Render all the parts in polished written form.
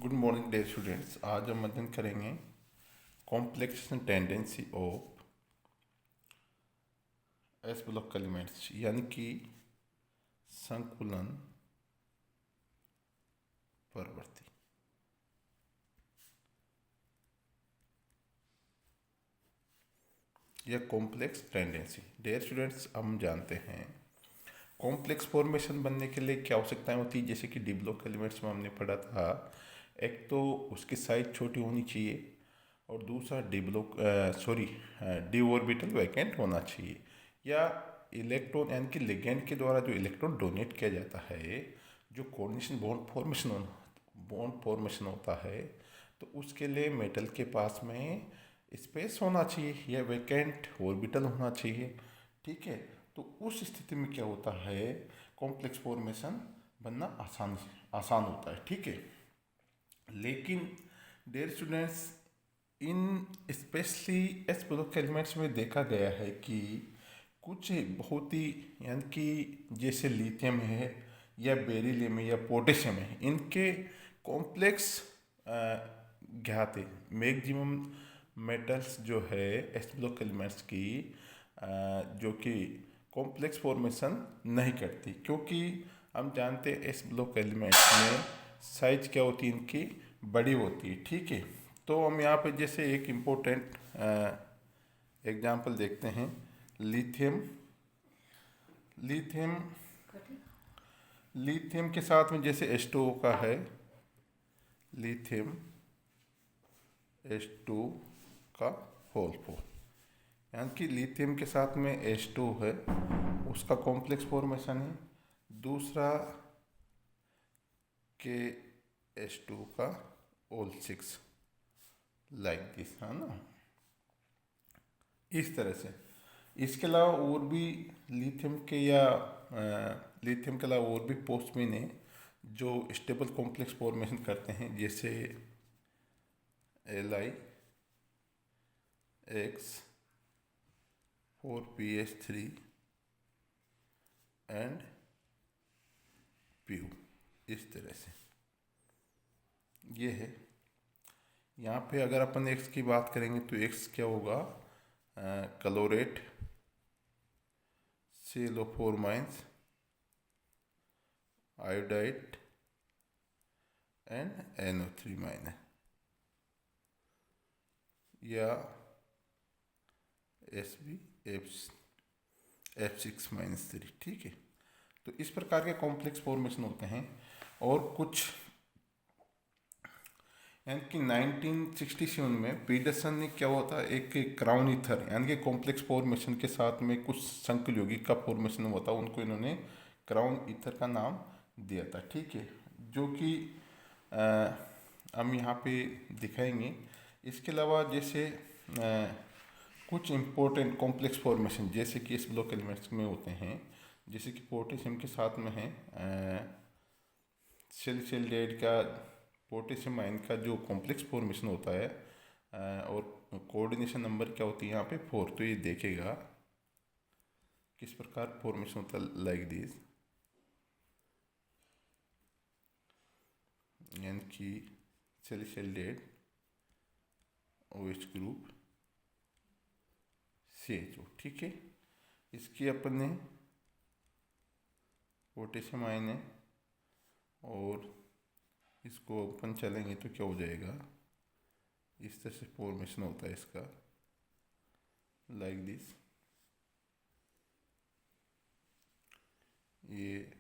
Good morning dear students. आज हम अध्ययन करेंगे complex tendency of S block elements यानी कि संकुलन प्रवृत्ति। यह कॉम्प्लेक्स टेंडेंसी डियर स्टूडेंट्स हम जानते हैं कॉम्प्लेक्स फॉर्मेशन बनने के लिए क्या आवश्यकताएं होती है। जैसे कि डी ब्लॉक एलिमेंट्स में हमने पढ़ा था, एक तो उसकी साइज छोटी होनी चाहिए और दूसरा डी ऑर्बिटल वैकेंट होना चाहिए, या इलेक्ट्रॉन यानी कि लिगेंड के द्वारा जो इलेक्ट्रॉन डोनेट किया जाता है, जो कोऑर्डिनेशन बॉन्ड फॉर्मेशन होता है, तो उसके लिए मेटल के पास में स्पेस होना चाहिए या वैकेंट ऑर्बिटल होना चाहिए। ठीक है, तो उस स्थिति में क्या होता है, कॉम्प्लेक्स फॉर्मेशन बनना आसान होता है। ठीक है, लेकिन dear students in especially S block elements में देखा गया है कि कुछ बहुत ही यानी कि जैसे लिथियम है या बेरिलियम है या पोटेशियम है, इनके कॉम्प्लेक्स ज्ञात है। मैक्सिमम मेटल्स जो है एस ब्लॉक एलिमेंट्स की जो कि कॉम्प्लेक्स फॉर्मेशन नहीं करती, क्योंकि हम जानते हैं एस ब्लॉक एलिमेंट्स में साइज क्या होती है, इनकी बड़ी होती है। ठीक है, तो हम यहाँ पे जैसे एक इम्पोर्टेंट एग्जांपल देखते हैं, लिथियम लिथियम लिथियम के साथ में जैसे H2O का है, लिथियम H2 का होल 4, यानी कि लिथियम के साथ में H2 है, उसका कॉम्प्लेक्स फॉर्मेशन है। दूसरा के H2 का होल 6 लाइक दिस, है ना, इस तरह से। इसके अलावा और भी लिथियम के अलावा और भी पोस्टमिन है जो स्टेबल कॉम्प्लेक्स फॉर्मेशन करते हैं, जैसे Li X 4PH3 and PU, इस तरह से ये है। यहाँ पे अगर अपन X की बात करेंगे तो X क्या होगा, chlorate ClO4- iodide and NO3- या F6-3। ठीक है, तो इस प्रकार के कॉम्प्लेक्स फॉर्मेशन होते हैं। और कुछ यानी कि 1967 में पीटरसन ने क्या होता है, एक क्राउन ईथर यानी कि कॉम्प्लेक्स फॉर्मेशन के साथ में कुछ संकुल यौगिक का फॉर्मेशन हुआ था, उनको इन्होंने क्राउन ईथर का नाम दिया था। ठीक है, जो कि हम यहाँ पे दिखाएंगे। इसके अलावा जैसे कुछ इम्पोर्टेंट कॉम्प्लेक्स फॉर्मेशन जैसे कि इस ब्लॉक एलिमेंट्स में होते हैं, जैसे कि पोटेशियम के साथ में है सिलिसाइड का पोटेशियम आयन का जो कॉम्प्लेक्स फॉर्मेशन होता है, और कोऑर्डिनेशन नंबर क्या होती है यहाँ पे 4। तो ये देखेगा किस प्रकार फॉर्मेशन होता है, लाइक दिस, यानी कि सिलिसाइड OH ग्रुप CHO। ठीक है, इसकी अपन ने पोटेशियम आयन है और इसको अपन चलेंगे तो क्या हो जाएगा, इस तरह से फॉर्मेशन होता है इसका, लाइक दिस। ये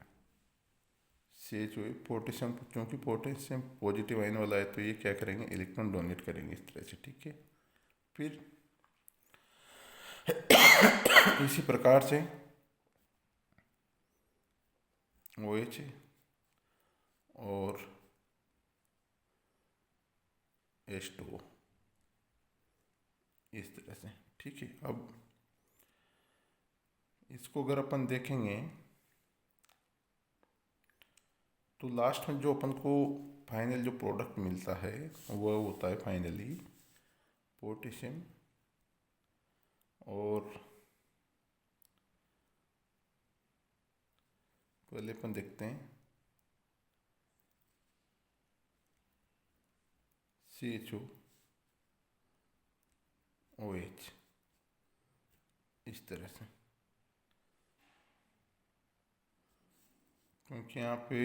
CHO पोटेशियम, क्योंकि पोटेशियम पॉजिटिव आयन वाला है तो ये क्या करेंगे, इलेक्ट्रॉन डोनेट करेंगे इस तरह से। ठीक है, फिर इसी प्रकार से OH और H2O इस तरह से। ठीक है, अब इसको अगर अपन देखेंगे तो लास्ट में जो अपन को फाइनल जो प्रोडक्ट मिलता है वह होता है फाइनली पोटेशियम और पहले अपन देखते हैं CHO OH, इस तरह से, क्योंकि यहाँ पे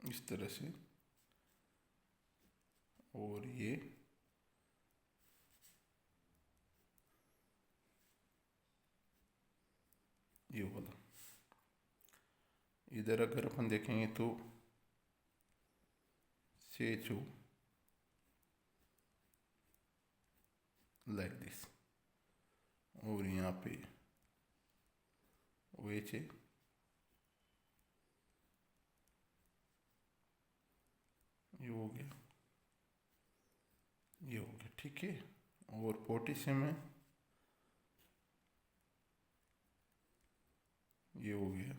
इस तरह से, और ये वाला, इधर अगर अपन देखेंगे तो CHO लाइक दिस, और यहाँ पे OH है, ये हो गया, ये हो गया, ठीक है। और पोटेशियम है, ये हो गया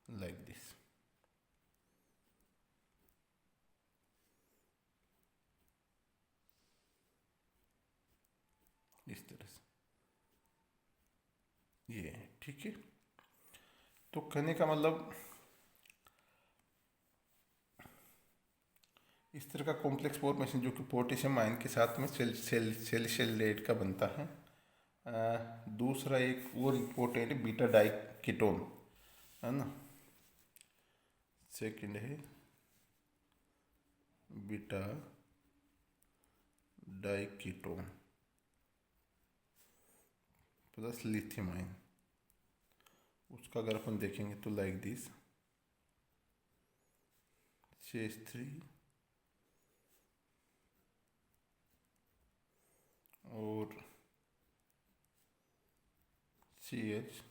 लाइक दिस। इस तरह से ये है, ठीक है। तो कहने का मतलब इस तरह का कॉम्प्लेक्स फॉर्मेशन जो कि पोटेशियम आयन के साथ में सेलिसाइलेट का बनता है। दूसरा एक और इम्पोर्टेंट है बीटा डाई कीटोन, है ना। सेकंड है beta diketone plus lithium ion. उसका अगर अपन देखेंगे तो लाइक दिस, CH3 और CH,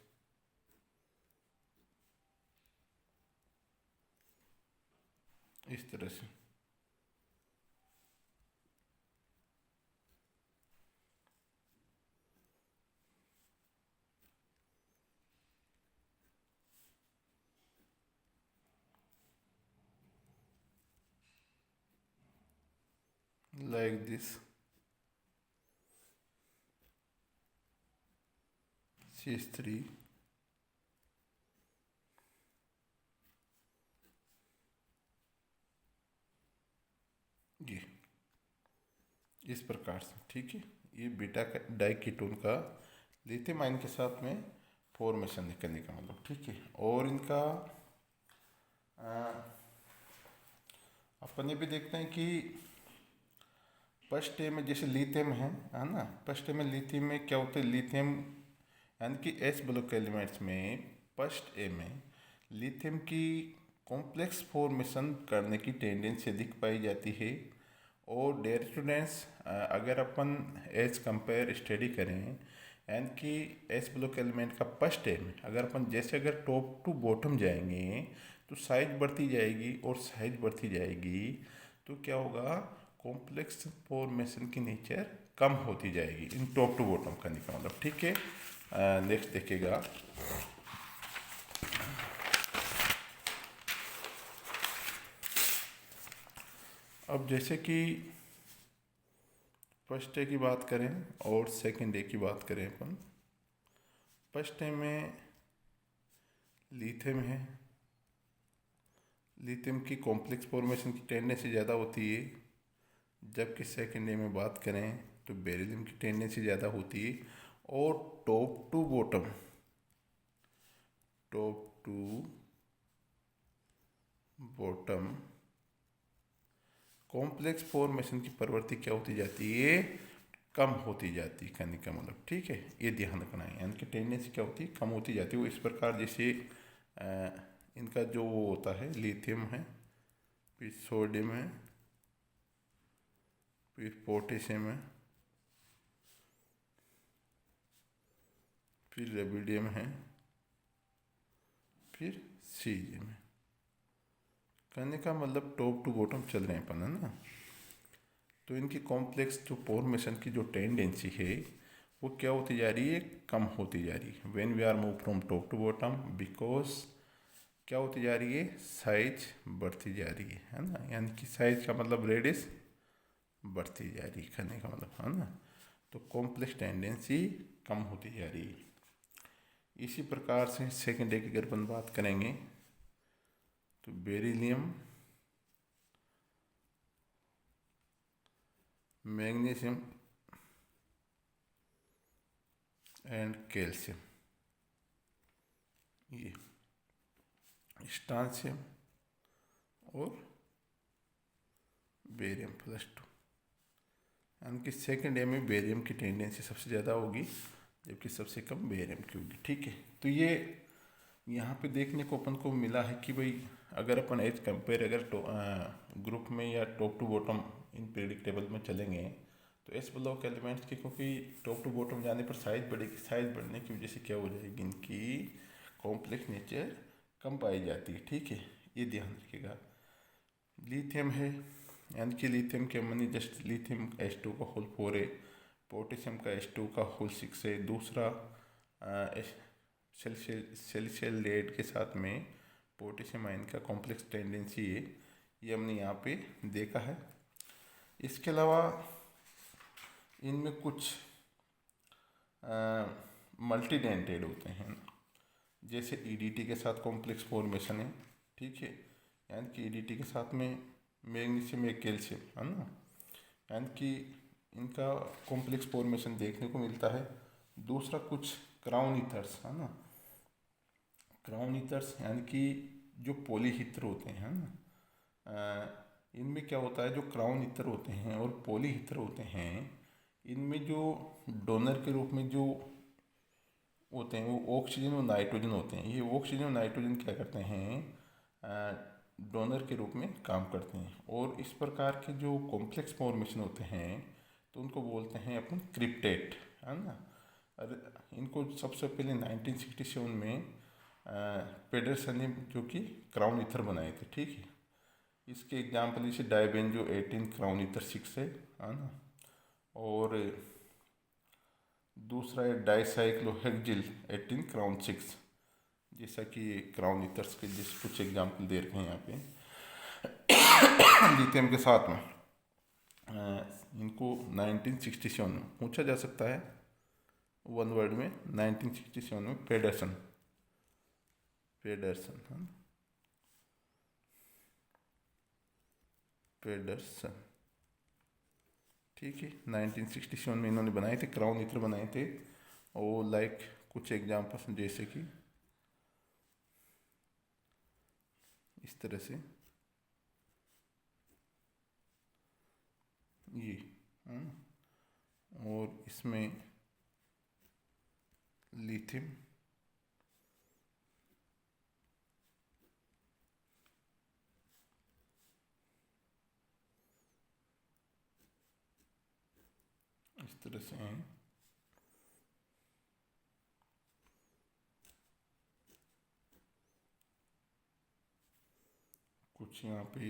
इस तरह से। like this, CH3 ये इस प्रकार से, ठीक है। ये बीटा डाई कीटोन का लिथियम आयन के साथ में फॉर्मेशन करने का मतलब, ठीक है। और इनका अपन ये भी देखते हैं कि फर्स्ट ए में जैसे लिथियम है ना, फर्स्ट ए में लिथियम में क्या होता है, लिथियम यानी कि एस ब्लॉक एलिमेंट्स में फर्स्ट ए में लिथियम की कॉम्प्लेक्स फॉर्मेशन करने की टेंडेंसी अधिक पाई जाती है। और डेयर स्टूडेंट्स, अगर अपन एज कंपेयर स्टडी करें यानी कि एस ब्लॉक एलिमेंट का फर्स्ट ए में अगर अपन जैसे अगर टॉप टू बॉटम जाएंगे तो साइज बढ़ती जाएगी, और साइज बढ़ती जाएगी तो क्या होगा, कॉम्प्लेक्स फॉर्मेशन की नेचर कम होती जाएगी इन टॉप टू बॉटम करने का मतलब, ठीक है। नेक्स्ट देखिएगा, अब जैसे कि फर्स्ट डे की बात करें और सेकंड डे की बात करें अपन, फर्स्ट डे में लिथियम है, लिथियम की कॉम्प्लेक्स फॉर्मेशन की टेंडेंसी ज़्यादा होती है, जबकि सेकंड डे में बात करें तो बेरिलियम की टेंडेंसी ज़्यादा होती है। और top to bottom complex formation की प्रवृत्ति क्या होती जाती है, कम होती जाती है कहने का मतलब, ठीक है। ये ध्यान रखना है, यानी कि टेंडेंसी क्या होती है, कम होती जाती है। वो इस प्रकार जैसे इनका जो वो होता है, लिथियम है, फिर सोडियम है, फिर पोटेशियम है, फिर रेबिडियम है, फिर सीजियम है। कहने का मतलब टॉप टू बॉटम चल रहे हैं अपन, है ना। तो इनकी कॉम्प्लेक्स जो फॉर्मेशन की जो टेंडेंसी है वो क्या होती जा रही है, कम होती जा रही है when we are move from top to bottom, because क्या होती जा रही है, साइज बढ़ती जा रही है ना। यानी कि साइज का मतलब रेडियस बढ़ती जा रही है कहने का मतलब, है ना। तो कॉम्प्लेक्स टेंडेंसी कम होती जा रही है। इसी प्रकार से सेकेंड डे की अगर अपन बात करेंगे तो बेरिलियम, मैग्नीशियम एंड कैल्शियम, ये स्ट्रांशियम और बेरियम +2, यानी कि सेकेंड डे में बेरियम की टेंडेंसी सबसे ज़्यादा होगी जबकि सबसे कम बेरियम की होगी। ठीक है, तो ये यहाँ पे देखने को अपन को मिला है कि भाई अगर अपन एज कंपेयर अगर ग्रुप में या top to bottom in periodic table में चलेंगे तो एस ब्लॉक एलिमेंट्स की, क्योंकि टॉप टू बॉटम जाने पर साइज बढ़ेगी, साइज बढ़ने की वजह से क्या हो जाएगी, इनकी कॉम्प्लेक्स नेचर कम पाई जाती है। ठीक है, ये ध्यान रखिएगा। लिथियम है, यानी कि लिथियम के मनी जस्ट लिथियम H2 का होल 4 है, पोटेशियम का H2 का होल 6 है। दूसरा सेलिशियल लेड के साथ में पोटेशियम आयन का कॉम्प्लेक्स टेंडेंसी है, ये हमने यहाँ पे देखा है। इसके अलावा इनमें कुछ मल्टीडेंटेड होते हैं, जैसे EDT के साथ कॉम्प्लेक्स फॉर्मेशन है। ठीक है, यानी कि EDT के साथ में मैग्नीशियम या कैल्शियम है ना, यानी कि इनका कॉम्प्लेक्स फॉर्मेशन देखने को मिलता है। दूसरा कुछ क्राउन ईथर्स है ना, क्राउन ईथर्स यानी कि जो पॉलीहीथर होते हैं ना, इनमें क्या होता है, जो क्राउन ईथर होते हैं और पॉलीहीथर होते हैं, इनमें जो डोनर के रूप में जो होते हैं वो ऑक्सीजन और नाइट्रोजन होते हैं। ये ऑक्सीजन और नाइट्रोजन क्या करते हैं, डोनर के रूप में काम करते हैं। और इस प्रकार के जो कॉम्प्लेक्स फॉर्मेशन होते हैं तो उनको बोलते हैं अपन क्रिप्टेट, है ना। अरे इनको सबसे पहले 1967 में पेडरसन ने जो कि क्राउन ईथर बनाए थे। ठीक है, इसके एग्जाम्पल जैसे डाइबेंजो 18 क्राउन ईथर 6 है ना, और दूसरा है डाइसाइक्लोहेक्सिल 18 क्राउन 6, जैसा कि क्राउन ईथर्स के जैसे कुछ एग्जाम्पल दे रखे हैं यहाँ पे लिथियम के साथ में। इनको 1967 में पूछा जा सकता है वन वर्ड में, 1967 में पेडरसन है ना, पेडरसन। ठीक है, 1967 में इन्होंने बनाए थे, क्राउन ईथर बनाए थे। और लाइक कुछ एग्जाम्पल्स जैसे कि इस तरह से ये, और इसमें लिथियम, इस तरह से हैं। कुछ यहाँ पे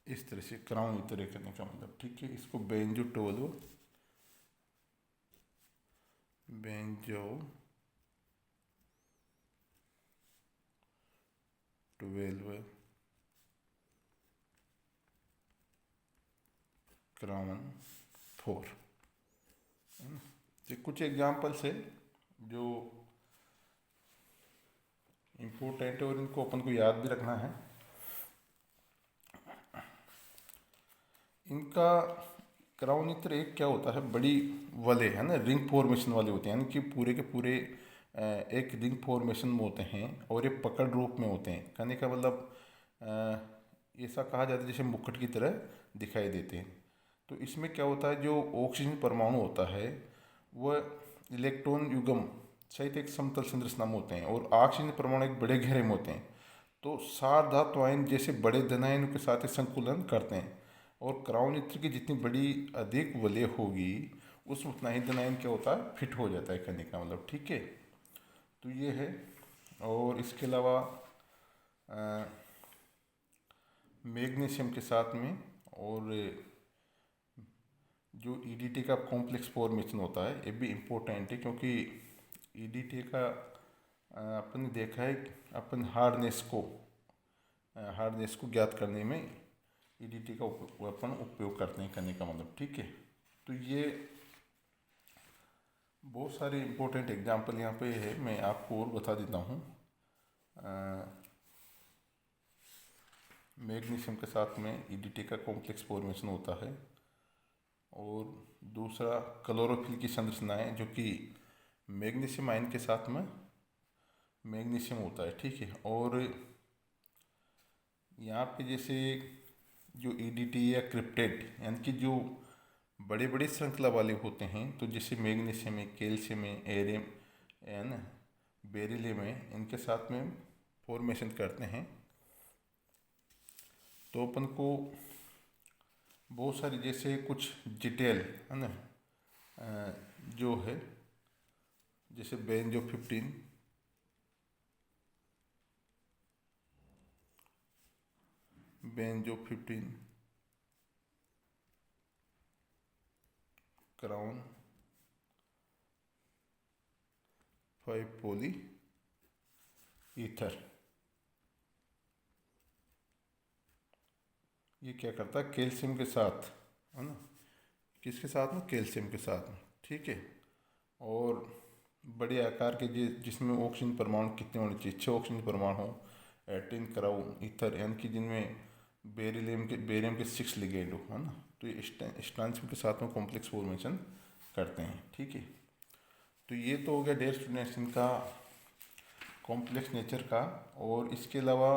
इस तरह से क्राउन ईथर करने का मतलब। ठीक है, इसको बेंजो 12 क्राउन 4, ये कुछ एग्जाम्पल्स है जो इम्पोर्टेंट है और इनको अपन को याद भी रखना है। इनका क्राउन ईथर एक क्या होता है, बड़ी वले है ना, रिंग फॉर्मेशन वाले होते हैं, यानी कि पूरे के पूरे एक रिंग फॉर्मेशन में होते हैं और ये पकड़ रूप में होते हैं। कहने का मतलब ऐसा कहा जाता है जैसे मुकुट की तरह दिखाई देते हैं। तो इसमें क्या होता है, जो ऑक्सीजन परमाणु होता है वह इलेक्ट्रॉन युग्म सहित एक समतल संरचना में होते हैं और ऑक्सीजन परमाणु एक बड़े घेरे में होते हैं। तो सार धातु आयन जैसे बड़े धनायनों के साथ संकुलन करते हैं और क्राउन ईथर की जितनी बड़ी अधिक वलय होगी उस उतना ही धनायन क्या होता है, फिट हो जाता है, कहने का मतलब। ठीक है, तो ये है। और इसके अलावा मैग्नीशियम के साथ में और जो EDT का कॉम्प्लेक्स फॉर्मेशन होता है ये भी इम्पोर्टेंट है, क्योंकि EDT का अपन ने देखा है अपन हार्डनेस को ज्ञात करने में EDT का अपन उपयोग करते हैं, करने का मतलब। ठीक है, तो ये बहुत सारे इम्पोर्टेंट एग्जाम्पल यहाँ पे है, मैं आपको और बता देता हूँ। मैग्नीशियम के साथ में ईडीटी का कॉम्प्लेक्स फॉर्मेशन होता है। और दूसरा क्लोरोफिल की संरचनाएं जो कि मैग्नीशियम आयन के साथ में मैग्नीशियम होता है, ठीक है। और यहाँ पे जैसे जो ईडीटी या क्रिप्टेट यानी कि जो बड़े बड़े श्रृंखला वाले होते हैं, तो जैसे मैग्नीशियम है, कैल्शियम है, एरियम है ना, बेरिलियम है, इनके साथ में फॉर्मेशन करते हैं। तो अपन को बहुत सारी जैसे कुछ डिटेल है ना, जो है जैसे बेंजो 15, बेंजो 15, क्राउन 5 पोली ईथर, ये क्या करता है कैल्शियम के साथ, है ना, किसके साथ में, कैल्शियम के साथ में, ठीक है। और बड़े आकार के जिसमें ऑक्सीजन परमाणु कितने होने चाहिए, 6 ऑक्सीजन परमाणु हो, 18 क्राउन ईथर यानी कि जिनमें बेरियम के 6 लिगेंड हो, है ना, तो ये स्ट्रांशियम के साथ में कॉम्प्लेक्स फॉर्मेशन करते हैं, ठीक है। तो ये तो हो गया डियर स्टूडेंट्स इनका कॉम्प्लेक्स नेचर का। और इसके अलावा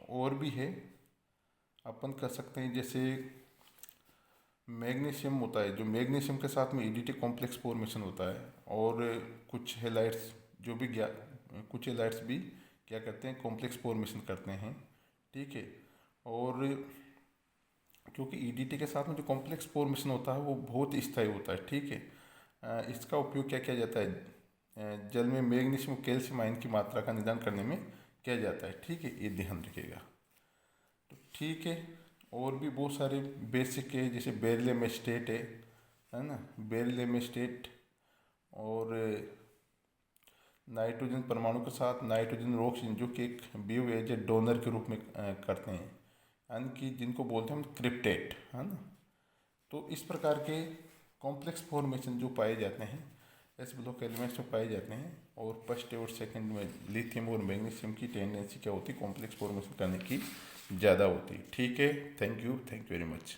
और भी है, अपन कर सकते हैं जैसे मैग्नीशियम होता है, जो मैग्नीशियम के साथ में ईडीटी कॉम्प्लेक्स फॉर्मेशन होता है। और कुछ हेलाइट्स जो भी कुछ हेलाइट्स भी क्या करते हैं, कॉम्प्लेक्स फॉर्मेशन करते हैं, ठीक है। और क्योंकि ईडीटी के साथ में जो कॉम्प्लेक्स फॉर्मेशन होता है वो बहुत स्थायी होता है, ठीक है। इसका उपयोग क्या किया जाता है, जल में मैग्नीशियम और कैल्शियम आयन की मात्रा का निदान करने में किया जाता है, ठीक है, ये ध्यान रखिएगा। तो ठीक है, और भी बहुत सारे बेसिक है जैसे बेरिलियम एस्टेट है ना, बेरिलियम एस्टेट। और नाइट्रोजन परमाणु के साथ नाइट्रोजन और ऑक्सीजन जो कि एक बीओ एजेंट डोनर के रूप में करते हैं, यानी कि जिनको बोलते हैं हम क्रिप्टेट, है ना। तो इस प्रकार के कॉम्प्लेक्स फॉर्मेशन जो पाए जाते हैं एस ब्लॉक एलिमेंट्स में पाए जाते हैं। और फर्स्ट और सेकंड में लिथियम और मैग्नीशियम की टेंडेंसी क्या होती है, कॉम्प्लेक्स फॉर्मेशन करने की ज़्यादा होती है, ठीक है। Thank you very much.